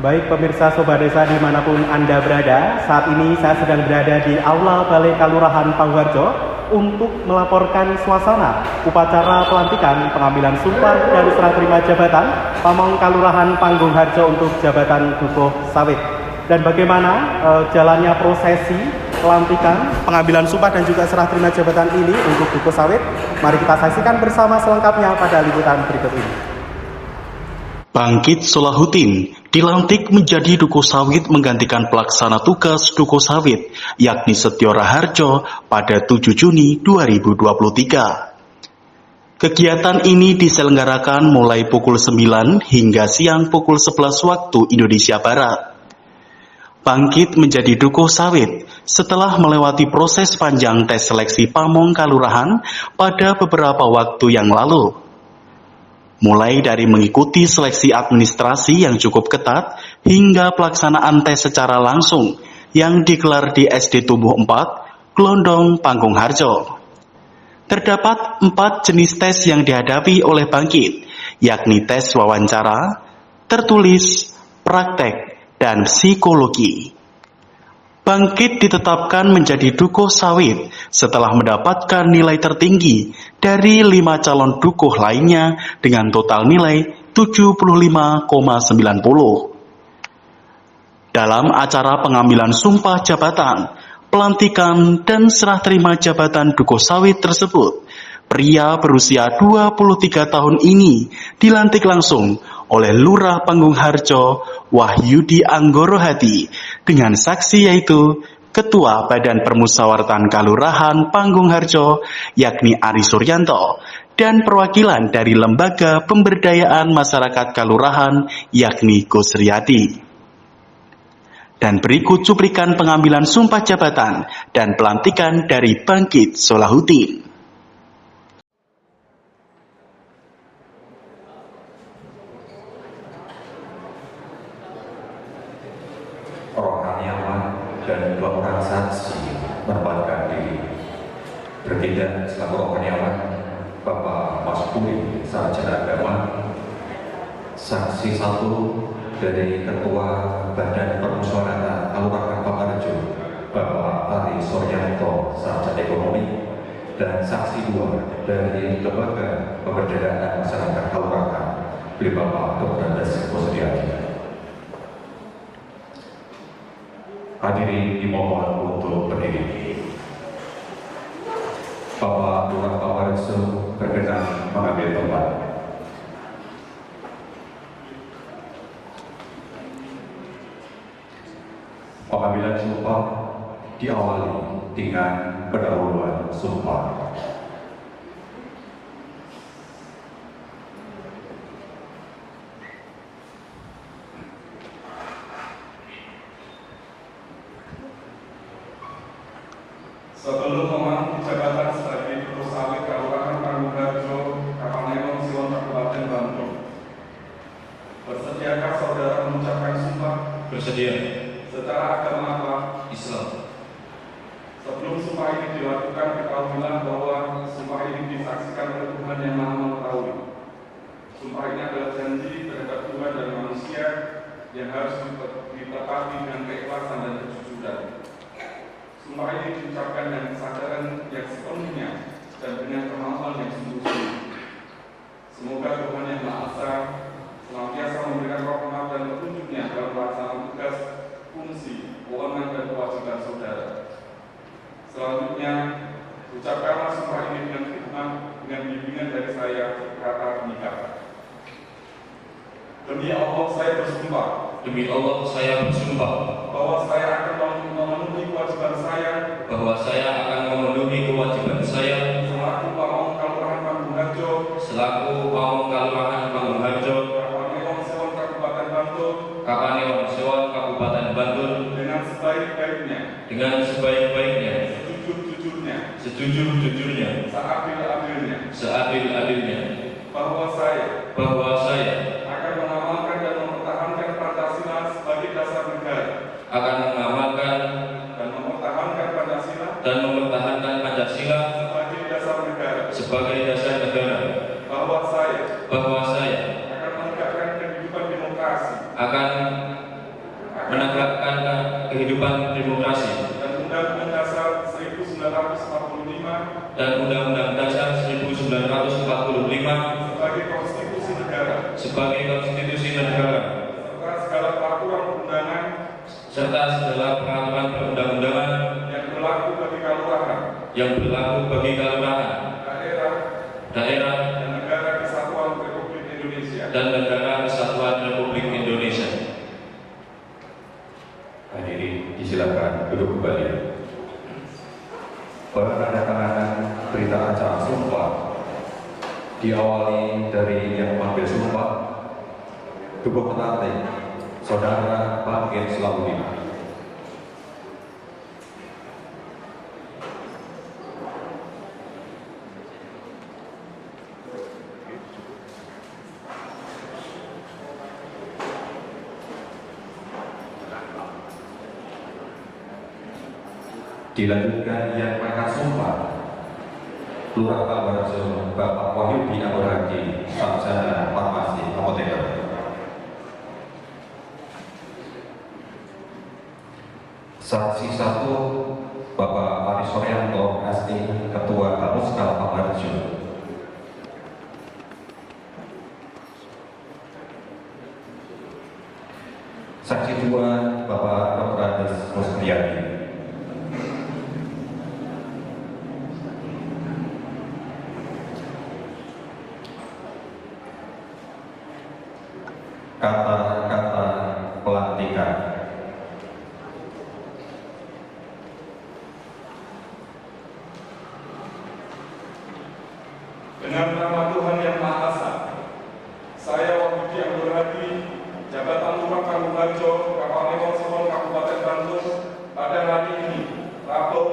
Baik pemirsa Sobat Desa dimanapun Anda berada, saat ini saya sedang berada di Aula Balai Kalurahan Panggung untuk melaporkan suasana upacara pelantikan pengambilan sumpah dan serah terima jabatan Pamong Kalurahan Panggung Harjo untuk jabatan Dukuh Sawit. Dan bagaimana jalannya prosesi pelantikan, pengambilan sumpah dan juga serah terima jabatan ini untuk Dukuh Sawit? Mari kita saksikan bersama selengkapnya pada liputan berikut ini. Bangkit Solahuddin dilantik menjadi Dukuh Sawit menggantikan pelaksana tugas Dukuh Sawit, yakni Setyo Raharjo pada 7 Juni 2023. Kegiatan ini diselenggarakan mulai pukul 9 hingga siang pukul 11 waktu Indonesia Barat. Bangkit menjadi Dukuh Sawit setelah melewati proses panjang tes seleksi Pamong Kalurahan pada beberapa waktu yang lalu. Mulai dari mengikuti seleksi administrasi yang cukup ketat hingga pelaksanaan tes secara langsung yang digelar di SD Tubuh 4, Glondong, Panggung Harjo. Terdapat 4 jenis tes yang dihadapi oleh Bangkit, yakni tes wawancara, tertulis, praktek, dan psikologi. Bangkit ditetapkan menjadi Dukuh Sawit setelah mendapatkan nilai tertinggi dari 5 calon dukuh lainnya dengan total nilai 75,90. Dalam acara pengambilan sumpah jabatan, pelantikan dan serah terima jabatan Dukuh Sawit tersebut, pria berusia 23 tahun ini dilantik langsung oleh Lurah Panggung Harjo Wahyudi Anggorohadi dengan saksi yaitu Ketua Badan Permusyawaratan Kalurahan Panggung Harjo yakni Ari Suryanto dan perwakilan dari Lembaga Pemberdayaan Masyarakat Kalurahan yakni Gus Riyadi. Dan berikut cuplikan pengambilan sumpah jabatan dan pelantikan dari Bangkit Solahuddin. Rohaniawan dan 2 orang saksi menempatkan diri. Bertindak selaku rohaniawan Bapak Mas Puri, Sarjana Agama. Saksi 1 dari Ketua Badan Permusyawaratan Kalurahan Pangharjo, Bapak Ari Suryanto, Sarjana Ekonomi. Dan saksi 2 dari Lembaga Pemberdayaan Masyarakat Kalurahan, Bapak Dr. Gus Riyadi. Hadirin dimohon untuk berdiri. Bapak Lurah Pangharjo berkenan mengambil tempat. Pengambilan sumpah diawali dengan pendahuluan sumpah. Sebelum memenuhi jabatan sebagai Dukuh Sawit Kalurahan Panggung Harjo, Kapanewon Siwon Kabupaten Bandung, bersediakah saudara mengucapkan sumpah? Bersedia. Secara agama apa? Islam. Sebelum sumpah ini dilakukan, ketahuilah bahwa sumpah ini disaksikan oleh Tuhan yang Maha Mengetahui. Sumpah ini adalah janji terhadap Tuhan dan manusia yang harus ditepati dengan keikhlasan dan kejujuran. Sumpah ini diucapkan dengan kesadaran yang sepenuhnya dan dengan kemampuan yang sungguh-sungguh. Semoga Tuhan Yang Maha Esa senantiasa memberikan rahmat dan petunjuknya dalam pelaksanaan tugas, fungsi, wewenang dan kewajiban saudara. Selanjutnya, ucapkanlah sumpah ini dengan khidmat dengan bimbingan dari saya, kata nikah. Demi Allah saya bersumpah. Demi Allah saya bersumpah Bahwa saya akan memenuhi kewajiban saya. bahwa saya akan memenuhi kewajiban saya Selaku Pamong Kalurahan Panggung Harjo. selaku Pamong Kalurahan Panggung Harjo, Kapanewon Siwon Kabupaten Bantul. Kapanewon Siwon Kabupaten Bantul, Dengan sebaik-baiknya. dengan sebaik-baiknya, Sejujur-jujurnya. sejujur-jujurnya, Seadil-adilnya. seadil-adilnya, Bahwa saya akan mengamalkan dan mempertahankan Pancasila sebagai dasar negara. akan mengamalkan Dan mempertahankan Pancasila dan mempertahankan Pancasila sebagai dasar negara. sebagai dasar negara. Bahwa saya Bahwa saya akan menegakkan kehidupan demokrasi akan sebagai konstitusi negara sebagai konstitusi negara serta segala peraturan perundang-undangan yang berlaku bagi kelurahan, daerah, dan negara kesatuan Republik Indonesia. Hadirin disilakan duduk kembali. Penandatanganan berita acara sumpah diawali dari yang mengambil sumpah tubuh pelantik Saudara Bangkit Selaudin. Dilanjutkan yang mereka sumpah Lurah Kawarjo Bapak Wahyudi Aburhaji, Sarjana Farmasi Apoteker. Saksi 1 Bapak Ari Soryanto, SI, Ketua Kamuskal Pamarjo. Saksi 2 Bapak Dr. Andes Muspriyadi. Kata-kata pelantikan. Dengan nama Tuhan Yang Maha Esa, saya Wahyudi Aburhaji, jabatan Lurah Kampungharjo, Kapanewon Sewon, Kabupaten Bandung, pada hari ini, Rabu,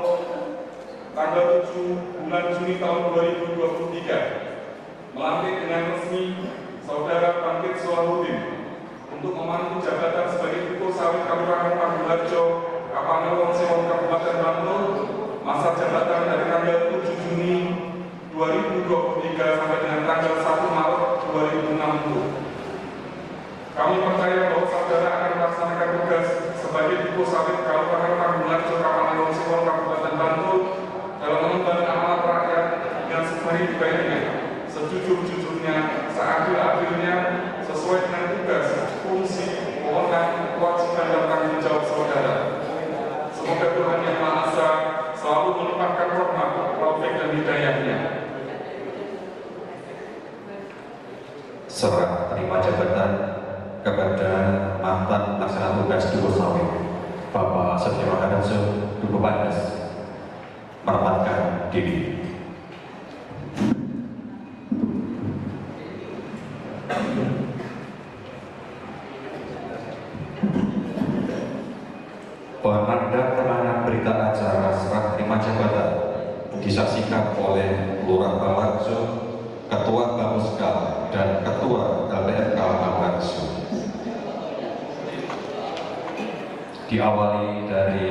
tanggal 7 bulan Juni tahun 2023, melantik dengan resmi Saudara Bangkit Selaudin untuk memandu jabatan sebagai Dukuh Sawit Kelurahan Kampungharjo, Kapanewon Sewon, Kabupaten Bandung, masa jabatan dari tanggal 7 Juni 2023 sampai dengan tanggal 1 Maret 2060. Kami percaya bahwa saudara akan melaksanakan tugas sebagai Dukuh Sawit Kelurahan Kampungharjo, Kapanewon Sewon, Kabupaten Bandung dalam mengemban amanat rakyat dengan sebaik-baiknya, sejujur-jujurnya, seadil-adilnya, sesuai dengan tugas, fungsi, wewenang, kewajiban dan tanggung jawab saudara. Semoga Tuhan Yang Maha Esa selalu melimpahkan rahmat, taufik dan hidayahnya. Serah terima jabatan kepada mantan pelaksana tugas Dukuh Sawit Bapak Setio Harjo Dukuh Pandes merapatkan diri. Penandatanganan berita acara serah terima jabatan disaksikan oleh Lurah Kawarjo, Ketua Bamuskal, dan Ketua LPMK Kawarjo. Diawali dari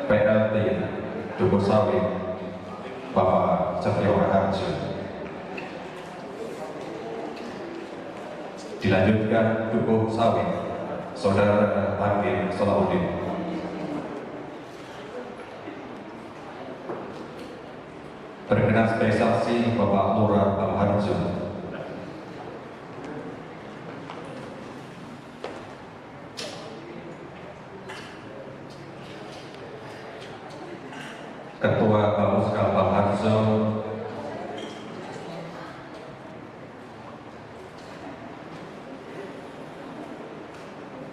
PLT Dukuh Sawit Bapak Setio Harjo. Dilanjutkan Dukuh Sawit Saudara Bangkit Selaudin. Berkenan sebagai saksi Bapak Lurah Kampungharjo. Ketua Bamuskal Kampungharjo,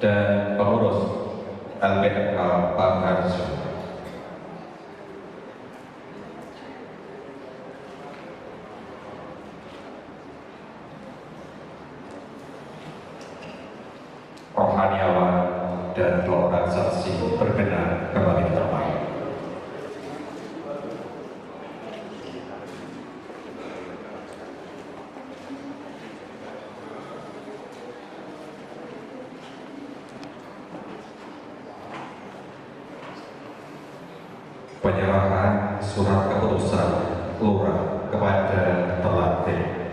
dan pengurus LPMK Kampungharjo. Rohaniawan dan organisasi berkenan kembali ke tempat. Penyerahan surat keputusan lurah kepada pelantik.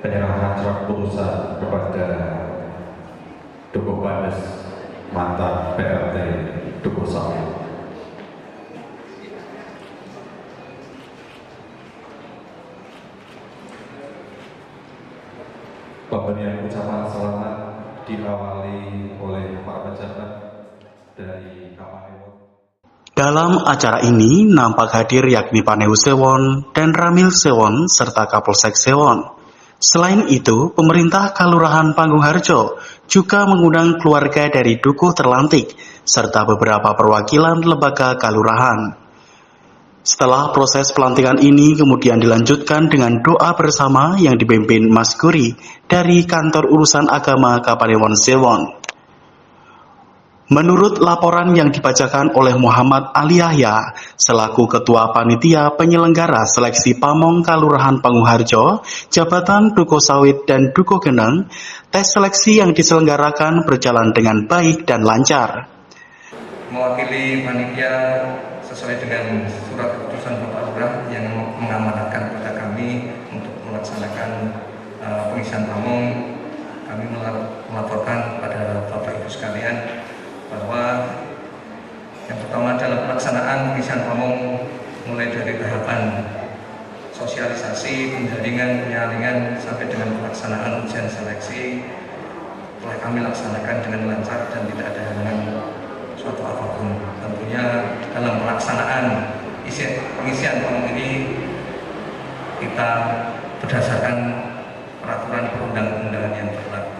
penyerahan surat keputusan kepada Dukuh Bandes mantan PLT Dukuh Sawit. Pemberian ucapan selamat diawali oleh para pejabat dari Kapanewon. Dalam acara ini nampak hadir yakni Paneu Sewon dan Ramil Sewon serta Kapolsek Sewon. Selain itu, pemerintah Kalurahan Panggung-Harjo juga mengundang keluarga dari Dukuh Terlantik serta beberapa perwakilan lembaga kalurahan. Setelah proses pelantikan ini kemudian dilanjutkan dengan doa bersama yang dipimpin Mas Guri dari Kantor Urusan Agama Kapanewon Sewon. Menurut laporan yang dibacakan oleh Muhammad Ali Yahya selaku Ketua Panitia Penyelenggara Seleksi Pamong Kalurahan Panggung-Harjo, Jabatan Dukuh Sawit dan Dukuh Geneng, tes seleksi yang diselenggarakan berjalan dengan baik dan lancar. Mewakili panitia sesuai dengan surat keputusan Bapak Lurah yang mengamanatkan kepada kami untuk melaksanakan pengisian pamong, kami melaporkan kepada Bapak Ibu sekalian bahwa yang pertama dalam pelaksanaan pengisian pamong mulai dari tahapan sosialisasi, penjaringan, penyaringan sampai dengan pelaksanaan ujian seleksi telah kami laksanakan dengan lancar dan tidak ada halangan suatu apapun. Tentunya dalam pelaksanaan pengisian pamong ini kita berdasarkan peraturan perundang-undangan yang berlaku.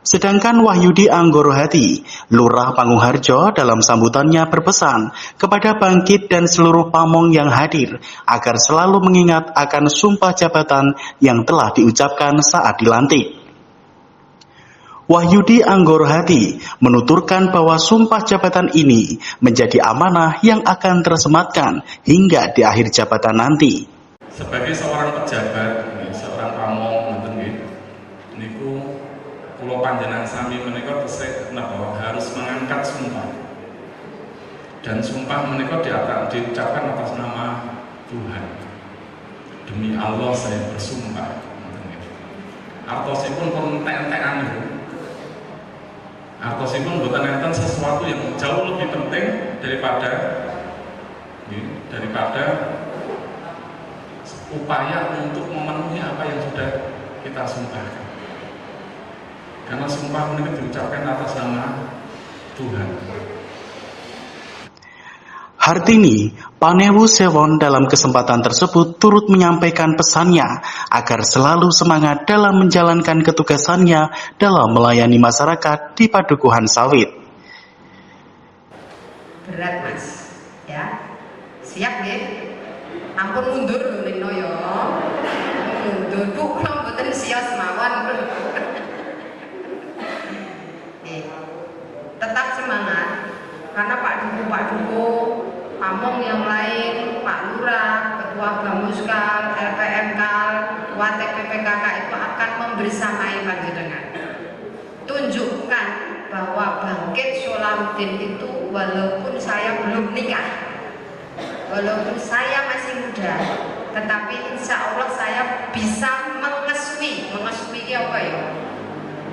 Sedangkan Wahyudi Anggorohati, Lurah Panggung-Harjo dalam sambutannya berpesan kepada Bangkit dan seluruh pamong yang hadir agar selalu mengingat akan sumpah jabatan yang telah diucapkan saat dilantik. Wahyudi Anggorohati menuturkan bahwa sumpah jabatan ini menjadi amanah yang akan tersematkan hingga di akhir jabatan nanti. Sebagai seorang pejabat, seorang pamong, niku kula panjenengan sami menika tesih napa harus mengangkat sumpah. Dan sumpah menika diucapkan atas nama Tuhan. Demi Allah saya bersumpah. Artosipun pun entek-entekan niku. Artosipun mboten enten sesuatu yang jauh lebih penting daripada upaya untuk memenuhi apa yang sudah kita sumpahkan. Karena sumpah ini diucapkan atas nama Tuhan. Hartini, Paneu Sewon dalam kesempatan tersebut turut menyampaikan pesannya agar selalu semangat dalam menjalankan ketugasannya dalam melayani masyarakat di Padukuhan Sawit. Berat Mas, ya. Siap nggih? Ampun mundur lho Nino ya. Mundur Bu, kula mboten sios mawon. Tetap semangat karena Pak Dukuh, pamong yang lain, Pak Lurah, Ketua Bamuskal, LPMKal, Ketua TPPKK itu akan membersamai panjenengan. Tunjukkan bahwa Bangkit Solahuddin itu walaupun saya belum nikah, walaupun saya masih muda, tetapi insya Allah saya bisa mengesui apa ya?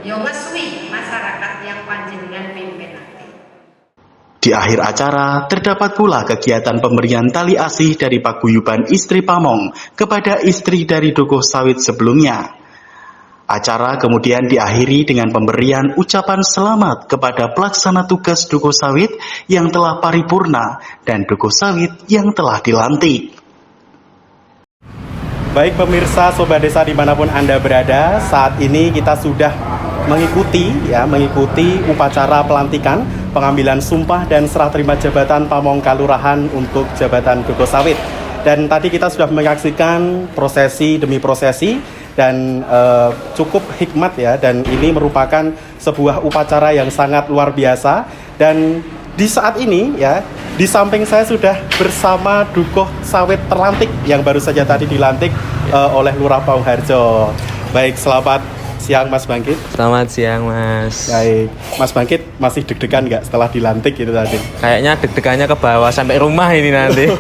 Ya ngesui masyarakat yang panjenengan pimpin nanti. Di akhir acara, terdapat pula kegiatan pemberian tali asih dari paguyuban istri Pamong kepada istri dari Dukuh Sawit sebelumnya. Acara kemudian diakhiri dengan pemberian ucapan selamat kepada pelaksana tugas Dukuh Sawit yang telah paripurna dan Dukuh Sawit yang telah dilantik. Baik pemirsa Sobat Desa dimanapun Anda berada, saat ini kita sudah mengikuti upacara pelantikan, pengambilan sumpah dan serah terima jabatan Pamong Kalurahan untuk jabatan Dukuh Sawit. Dan tadi kita sudah menyaksikan prosesi demi prosesi dan cukup hikmat ya, dan ini merupakan sebuah upacara yang sangat luar biasa. Dan di saat ini ya, di samping saya sudah bersama Dukuh Sawit terlantik yang baru saja tadi dilantik oleh Lurah Panggung-Harjo. Baik, selamat siang Mas Bangkit. Selamat siang Mas. Baik, Mas Bangkit masih deg-degan nggak setelah dilantik itu tadi? Kayaknya deg-degannya ke bawah sampai rumah ini nanti.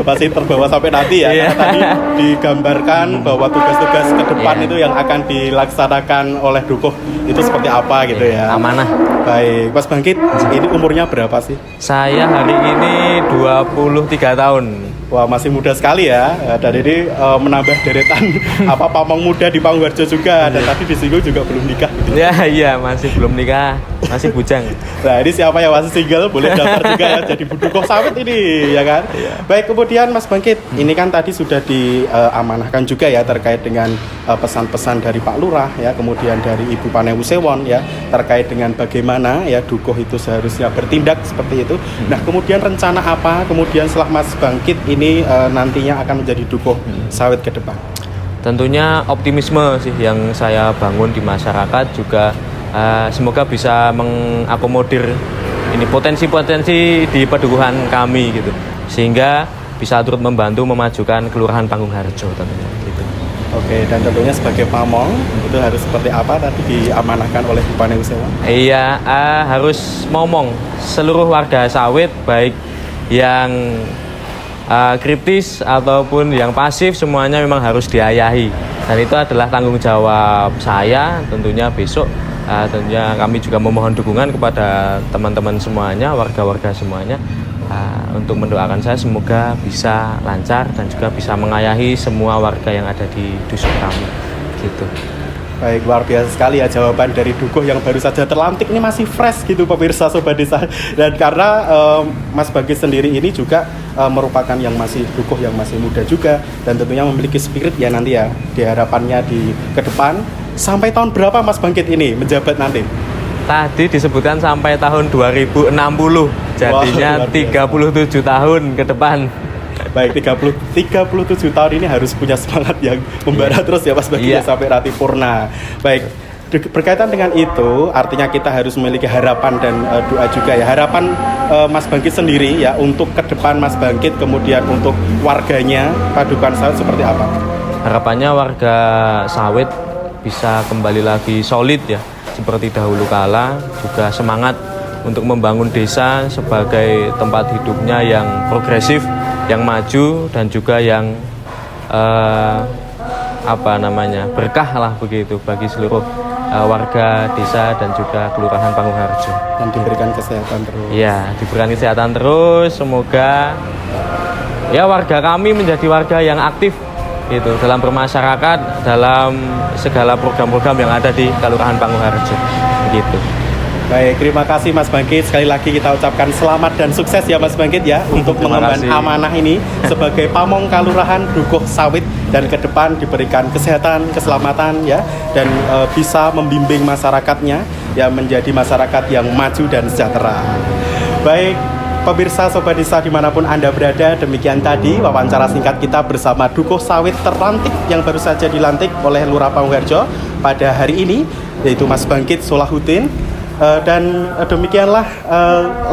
Masih terbawa sampai nanti ya, Iya. karena tadi digambarkan bahwa tugas-tugas ke depan itu yang akan dilaksanakan oleh Dukuh itu seperti apa gitu ya. Amanah. Baik, Mas Bangkit, ini umurnya berapa sih? Saya hari ini 23 tahun. Wah, masih muda sekali ya. Dan ini menambah deretan pamong muda di Pangwarjo juga. Dan tadi disinggung juga belum nikah gitu. Ya iya masih belum nikah, masih bujang. Nah, ini siapa yang masih single boleh daftar juga ya jadi Dukuh Sawit ini ya kan. Baik, kemudian Mas Bangkit, ini kan tadi sudah diamanahkan juga ya terkait dengan pesan-pesan dari Pak Lurah ya, kemudian dari Ibu Panewu Sewon ya terkait dengan bagaimana ya Dukuh itu seharusnya bertindak seperti itu. Nah, kemudian rencana apa kemudian setelah Mas Bangkit ini nantinya akan menjadi Dukuh Sawit ke depan? Tentunya optimisme sih yang saya bangun di masyarakat juga semoga bisa mengakomodir ini potensi-potensi di pedukuhan kami gitu. Sehingga bisa turut membantu memajukan Kelurahan Pangungharjo tentunya gitu. Oke, dan tentunya sebagai pamong itu harus seperti apa tadi diamanahkan oleh Ibu Panewu Sewon? Iya, harus ngomong seluruh warga Sawit baik yang kritis ataupun yang pasif semuanya memang harus diayahi, dan itu adalah tanggung jawab saya tentunya besok. Tentunya kami juga memohon dukungan kepada teman-teman semuanya, warga-warga semuanya untuk mendoakan saya semoga bisa lancar dan juga bisa mengayahi semua warga yang ada di dusun kami gitu. Baik, luar biasa sekali ya jawaban dari Dukuh yang baru saja terlantik ini masih fresh gitu pemirsa Sobat Desa. Dan karena Mas Bangkit sendiri ini juga merupakan yang masih Dukuh yang masih muda juga dan tentunya memiliki spirit ya nanti ya diharapannya di ke depan. Sampai tahun berapa Mas Bangkit ini menjabat nanti? Tadi disebutkan sampai tahun 2060, jadinya Wah, 37 tahun ke depan. Baik, 37 tahun ini harus punya semangat yang membara terus ya Mas Bangkit sampai Rati Purna. Baik, berkaitan dengan itu artinya kita harus memiliki harapan dan doa juga ya. Harapan Mas Bangkit sendiri ya untuk ke depan Mas Bangkit kemudian untuk warganya Padukuhan Sawit seperti apa? Harapannya warga Sawit bisa kembali lagi solid ya seperti dahulu kala, juga semangat untuk membangun desa sebagai tempat hidupnya yang progresif, yang maju dan juga yang berkah lah begitu bagi seluruh warga desa dan juga Kelurahan Pangungharjo. Dan diberikan kesehatan terus. Iya, diberikan kesehatan terus. Semoga ya warga kami menjadi warga yang aktif gitu dalam bermasyarakat, dalam segala program-program yang ada di Kelurahan Pangungharjo begitu. Baik, terima kasih Mas Bangkit. Sekali lagi kita ucapkan selamat dan sukses ya Mas Bangkit ya untuk mengemban amanah ini sebagai pamong Kalurahan Dukuh Sawit dan ke depan diberikan kesehatan, keselamatan ya dan bisa membimbing masyarakatnya ya menjadi masyarakat yang maju dan sejahtera. Baik, pemirsa Sobat Desa dimanapun Anda berada, demikian tadi wawancara singkat kita bersama Dukuh Sawit terlantik yang baru saja dilantik oleh Lurah Pangungharjo pada hari ini, yaitu Mas Bangkit Solahuddin. Dan demikianlah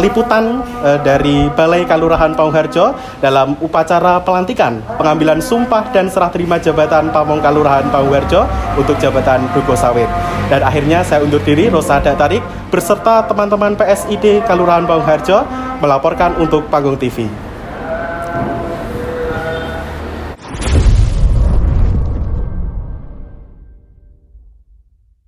liputan dari Balai Kalurahan Pangungharjo dalam upacara pelantikan pengambilan sumpah dan serah terima jabatan Pamong Kalurahan Pangungharjo untuk jabatan Dukuh Sawit. Dan akhirnya saya undur diri, Rosada Tarik beserta teman-teman PSID Kalurahan Pangungharjo melaporkan untuk Panggung TV.